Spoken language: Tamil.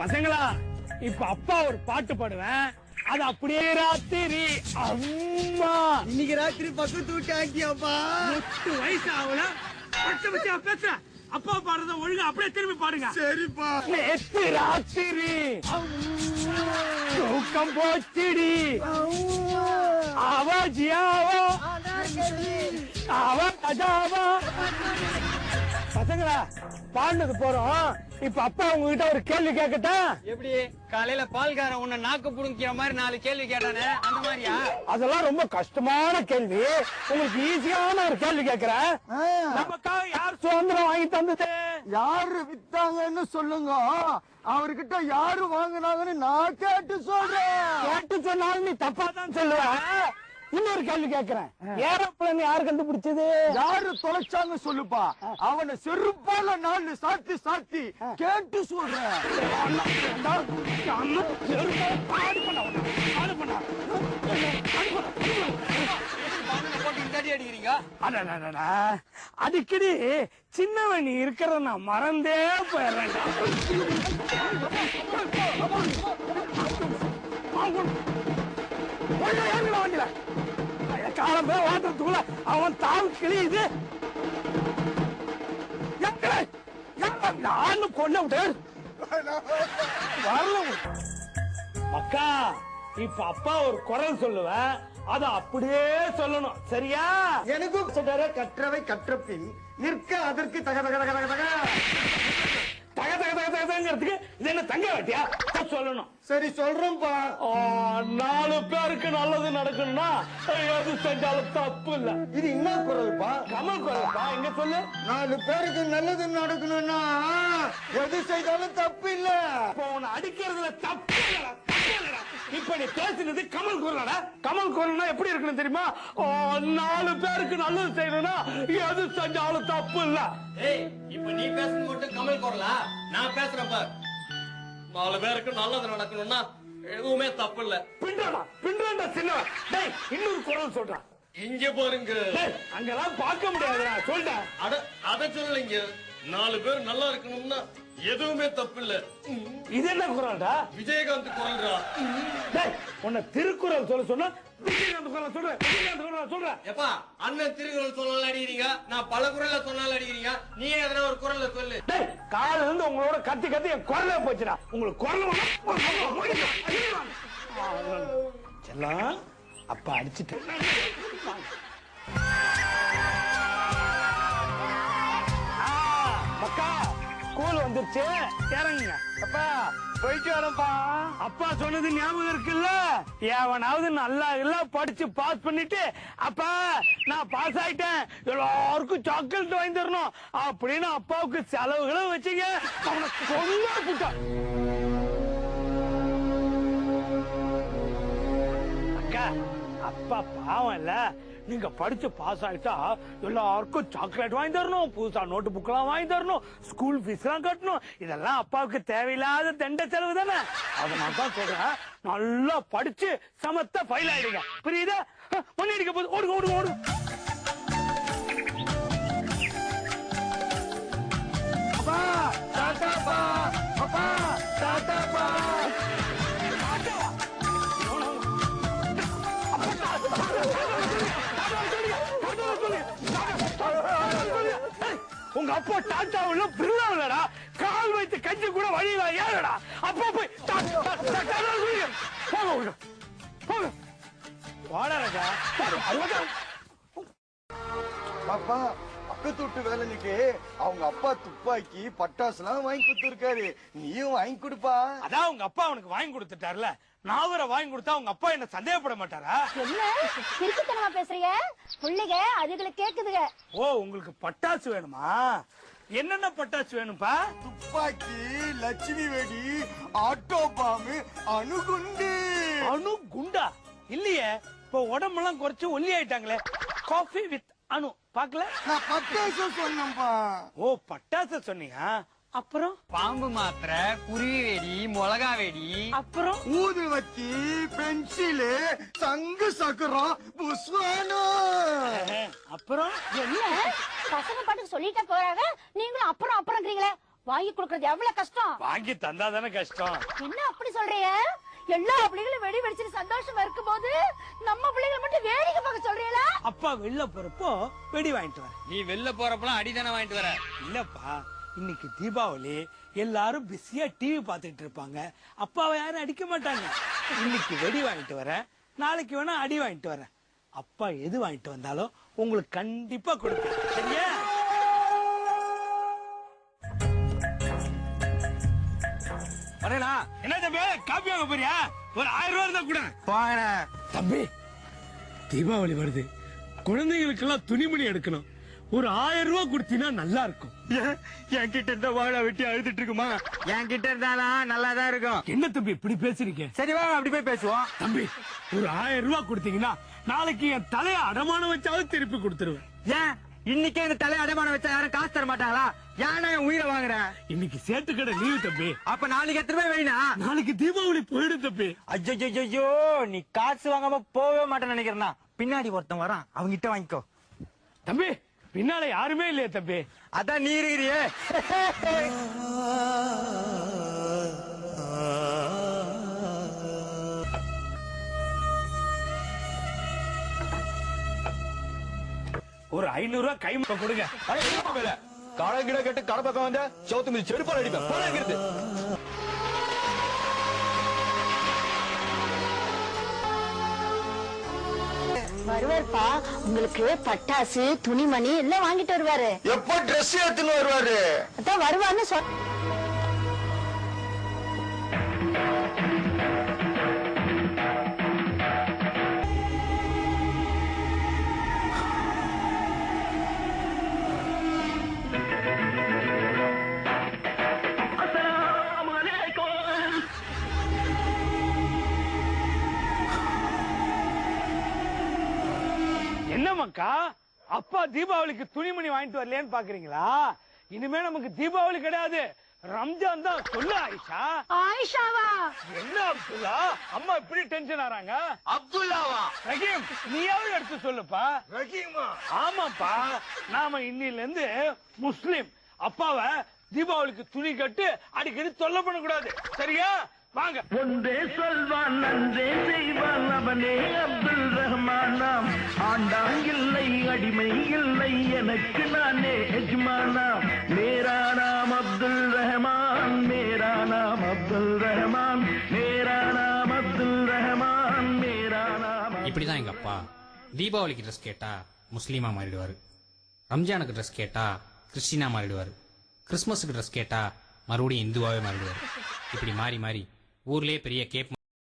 பசங்களா இப்ப அப்பா ஒரு பாட்டு பாடுவேன், அது அப்படியே ராத்திரி. அம்மா இன்னைக்கு ராத்திரி பக்கத்து விட்டு ஆக்கியாப்பா. 8 வயசு ஆகல, பேசுற அப்பா பாடுறத ஒழுங்கா அப்படியே திரும்பி பாடுங்க. சரிப்பா. நேத்து ராத்திரி தூக்கம் போச்சிடி, அவ ஜியாவா அவ அஜாவா. பசங்களா பாடுனது போறோம், இப்ப அப்பா உங்ககிட்ட ஒரு கேள்வி கேட்கட்டா? எப்படி காலையில பால்காரன் உன்னை நாக்கு புடுங்கிற மாதிரி 4 கேள்வி கேட்டானே, அந்த மாதிரியா? அதெல்லாம் ரொம்ப கஷ்டமான கேள்வி, உங்களுக்கு ஈஸியான ஒரு கேள்வி கேட்கிறேன். நமக்காக யார் சுதந்திரம் வாங்கி தந்தது? யாரு வித்தாங்கன்னு சொல்லுங்க, அவர்கிட்ட யாரு வாங்கினாங்கன்னு நான் கேட்டு சொல்றேன். கேட்டு சொன்னாலும் நீ தப்பா தான் சொல்லுவ. இன்னொரு கேள்வி கேட்கிறேன், ஏரோப்ளேன் யாரு கண்டுபிடிச்சது? யாரு தொலைச்சாங்க சொல்லுப்பா, அவனை செருப்பால 4 சாத்தி சாத்தி கேட்டு சொல்றேன். அடிக்கடி சின்னவன் இருக்கிறத நான் மறந்தே போயிடுறேன். வண்டியில காலம் பேர் வாட்டுறதுக்குள்ள அவன் தாவு கிளியுது. நானு கொண்டு விட்டேன் வரல. அக்கா இப்ப அப்பா ஒரு குரல் சொல்லுவேன், அத அப்படியே சொல்லணும், சரியா? எனக்கும் கற்றவை கற்ற பின் நிற்க அதற்கு தக தக தக தக தக தக தக தக தகங்கிறதுக்கு இது என்ன தங்க வேட்டியா? சொல்லணும். சரி சொல்றேன்பா. 4 பேருக்கு நல்லது நடக்கணும்னா எது செஞ்சாலும் தப்பு இல்ல. இது என்ன குரல்பா? கமல் குரல்பா, எங்க சொல்லு. 4 பேருக்கு நல்லது நடக்கணும்னா எது செய்தாலும் தப்பு இல்ல. இப்ப உன்னை அடிக்கிறதுல தப்பு இல்லடா, தப்பு இல்லடா. இப்ப நீ பேசுனது கமல் குரலடா. கமல் குரல்னா எப்படி இருக்கணும் தெரியுமா? 4 பேருக்கு நல்லது செய்யணும்னா எது செஞ்சாலும் தப்பு இல்ல. ஏய், இப்ப நீ பேசுறது மட்டும் கமல் குரலா? நான் பேசுறேன் பார். 4 பேருக்கு நல்லது நடக்கணும்னா எதுவுமே தப்பு இல்ல. பின்றா சின்னவன். டேய், இன்னொரு குரல் சொல்றான். இங்க பாருங்க, அங்கெல்லாம் பார்க்க முடியாதுடா, சொல்றேன். அத சொல்லுங்க. 4 பேர் நல்லா இருக்கணும்னா எதுவுமே தப்பு இல்ல. இது என்ன குரல்டா? விஜயகாந்த் குரல்ரா. டேய், உன்னை திருக்குறள் சொல்ல சொன்னா விஜயகாந்த் குரல் சொல்றேன், விஜயகாந்த் குரல் சொல்றேன். எப்பா அண்ணன் திருக்குறள் சொன்னாலும் அடிக்கிறீங்க, நான் பல குரல்ல சொன்னாலும் அடிக்கிறீங்க. நீயே எதனா ஒரு குரல்ல சொல்லு. டேய், காலையில இருந்து உங்களோட கத்தி கத்தி என் குரலே போச்சுடா. உங்களுக்கு குரல் செல்லாம் அப்பா அடிச்சுட்டு. அக்கா ஸ்கூல் வந்துருச்சு, இறங்குங்க. அப்பா போயிட்டு வரப்பா. அப்பா சொன்னது ஞாபகம் இருக்குல்ல, எவனாவது நல்லா இல்ல படிச்சு பாஸ் பண்ணிட்டு அப்பா நான் பாஸ் ஆயிட்டேன் எல்லாருக்கும் சாக்லேட் வாங்கி தரணும் அப்படின்னு அப்பாவுக்கு செலவுகளும் வச்சுங்க. அவனை கொல்ல புட்டான். அக்கா அப்பா பாவம் இல்ல, நீங்க படிச்சு பாஸ் ஆயிட்டா எல்லாருக்கும் சாக்லேட் வாங்கி தரணும், புதுசா நோட்டு புக் எல்லாம் வாங்கி தரணும், ஸ்கூல் ஃபீஸ் எல்லாம் கட்டணும். இதெல்லாம் அப்பாவுக்கு தேவையில்லாத தண்ட செலவு தானே. அதனால தான் சொல்றேன், நல்லா படிச்சு சமத்த ஃபைல் ஆயிடுங்க, புரியுதா? மணி அடிக்க போது ஓடுங்க ஓடுங்க ஓடுங்க. அப்பா டாடாப்பா, அப்பா டாடாப்பா. உங்க அப்பா டாட்டாவுல பிர்லாவுலடா, கால் வைத்து கஞ்சி கூட வழியில ஏறடா. அப்பா போய் போங்க போங்க வாடா. பாப்பா பக்கத்து வீட்டு வேலைக்கு அவங்க அப்பா துப்பாக்கி பட்டாசு எல்லாம் வாங்கி கொடுத்துருக்காரு, நீயும் வாங்கி கொடுப்பா. அதான் உங்க அப்பா அவனுக்கு வாங்கி கொடுத்துட்டாருல, நான் வேற வாங்கி கொடுத்தா உங்க அப்பா என்ன சந்தேகப்பட மாட்டாரா? என்ன திருக்குத்தனமா பேசுறீங்க? பிள்ளைங்க அதுகளை கேக்குதுங்க. ஓ, உங்களுக்கு பட்டாசு வேணுமா? என்னென்ன பட்டாசு வேணும்பா? துப்பாக்கி, லட்சுமி வெடி, ஆட்டோ பாம்பு, அணுகுண்டு. அணுகுண்டா? இல்லையே, இப்ப உடம்பெல்லாம் குறைச்சு ஒல்லி ஆயிட்டாங்களே. காஃபி வித் அணு பாக்கல. நான் பட்டாசு சொன்னேன்பா. ஓ, பட்டாசு சொன்னீங்க. அப்புறம் பாம்பு மாத்திரை, குருவி வெடி, மிளகா வெடி, அப்புறம் ஊதுவத்தி, பென்சிலு, சங்கு சக்கரம், புஷ்வானம். அப்புறம் என்ன பசங்க பாட்டுக்கு சொல்லிட்டே போறாங்க, நீங்களும் அப்புறம் அப்புறம்ங்கறீங்களே. வாங்கி கொடுக்கறது எவ்வளவு கஷ்டம். வாங்கி தந்தா தானே கஷ்டம். என்ன அப்படி சொல்றீங்க? எல்லா பிள்ளைகளும் வெடி வெடிச்சு சந்தோஷமா இருக்கும் போது நம்ம பிள்ளைகளை மட்டும் வேடிக்கை பார்க்க சொல்றீங்களா? அப்பா வெளில போறப்போ வெடி வாங்கிட்டு வரேன். நீ வெளில போறப்பலாம் அடிதானே வாங்கிட்டு வர. இல்லப்பா, இன்னைக்கு தீபாவளி, எல்லாரும் பிஸியா டிவி பாத்துட்டு இருப்பாங்க. அப்பாவை யாரும் அடிக்க மாட்டாங்க. இன்னைக்கு வெடி வாங்கிட்டு வரேன், நாளைக்கு வேணா அடி வாங்கிட்டு வரேன். அப்பா எது வாங்கிட்டு வந்தாலும் உங்களுக்கு கண்டிப்பா கொடுப்பேன். சரியா? வரேனா? என்ன தம்பி, காப்பி வாங்க போறியா? ஒரு 1000 ரூபாய் இருந்தா கூட. வாங்கண்ணே. தம்பி, தீபாவளி வருது, குழந்தைகளுக்கெல்லாம் துணிமணி எடுக்கணும். ஒரு 1000 ரூபாய் கொடுத்தீங்கன்னா நல்லா இருக்கும். என் கிட்ட இருந்த வாழை வெட்டி அழுதுட்டு இருக்குமா? என் கிட்ட இருந்தாலும் நல்லாதான் இருக்கும். என்ன தம்பி இப்படி பேசுறீங்க? சரி வாங்க அப்படி போய் பேசுவோம். தம்பி, ஒரு 1000 ரூபாய் கொடுத்தீங்கன்னா நாளைக்கு என் தலைய அடமானம் வச்சாவது திருப்பி கொடுத்துருவேன். ஏன் இன்னைக்கே இந்த தலை அடமானம் வச்சா யாரும் காசு தர மாட்டாங்களா? ஏன்னா என் உயிரை வாங்குறேன். இன்னைக்கு சேட்டு கடை லீவு தம்பி. அப்ப நாளைக்கு எத்தனை பேர் வேணா? நாளைக்கு தீபாவளி போயிடும் தம்பி. ஐயோ, நீ காசு வாங்காம போகவே மாட்டேன்னு நினைக்கிறேன்னா பின்னாடி ஒருத்தன் வரான், அவங்க கிட்ட வாங்கிக்கோ. தம்பி, பின்னால யாருமே இல்லையே தம்பி. அதான் நீ இருக்கிறியே. ஒரு 500 ரூபாய் கை கொடுங்க. கடங்கிட கேட்டு கடை பக்கம் வந்த சவுத்து மீது செருப்பால் அடிப்பேன். போறாங்கிறது வருவார்ப்பா, உங்களுக்கு பட்டாசு துணிமணி எல்லாம் வாங்கிட்டு வருவாரு. எப்போ ட்ரெஸ் எடுத்துன்னு வருவாரு? அதான் வருவான்னு சொல். என்ன மக்கா, அப்பா தீபாவளிக்கு துணிமணி வாங்கிட்டு வரலையான்னு பாக்குறீங்களா? இனிமே நமக்கு தீபாவளி கிடையாது, ரம்ஜான் தான். சொல்லு ஆயிஷா. ஆயிஷாவா? என்ன அப்துல்லா, அம்மா இப்படி டென்ஷன் ஆறாங்க? அப்துல்லாவா? ரஹீம், நீயாவது எடுத்து சொல்லுப்பா. ரஹீமா? ஆமாப்பா, நாம இன்னில இருந்து முஸ்லிம். அப்பாவை தீபாவளிக்கு துணி கட்டு அடிக்கடி தொல்லை பண்ண கூடாது. சரியா? வாங்க. ஒன்றே சொல்வான் நன்றே செய்வான் அவனே அப்துல் ரஹ்மானாம். ஆண்டாங் இல்லை அடிமை இல்லை எனக்கு நானே எஜ்மானாம். மேரா நாம் அப்துல் ரஹ்மான், மேரா நாம் அப்துல் ரஹ்மான், மேரா நாம் அப்துல் ரஹ்மான், மேரா நாம். இப்படிதான் எங்க அப்பா தீபாவளிக்கு ட்ரெஸ் கேட்டா முஸ்லீமா மாறிடுவாரு, ரம்ஜானுக்கு ட்ரெஸ் கேட்டா கிறிஸ்டினா மாறிடுவாரு, கிறிஸ்துமஸுக்கு ட்ரெஸ் கேட்டா மறுபடியும் இந்துவாவே மாறிடுவாரு. இப்படி மாறி மாறி ஊர்லயே பெரிய கேப்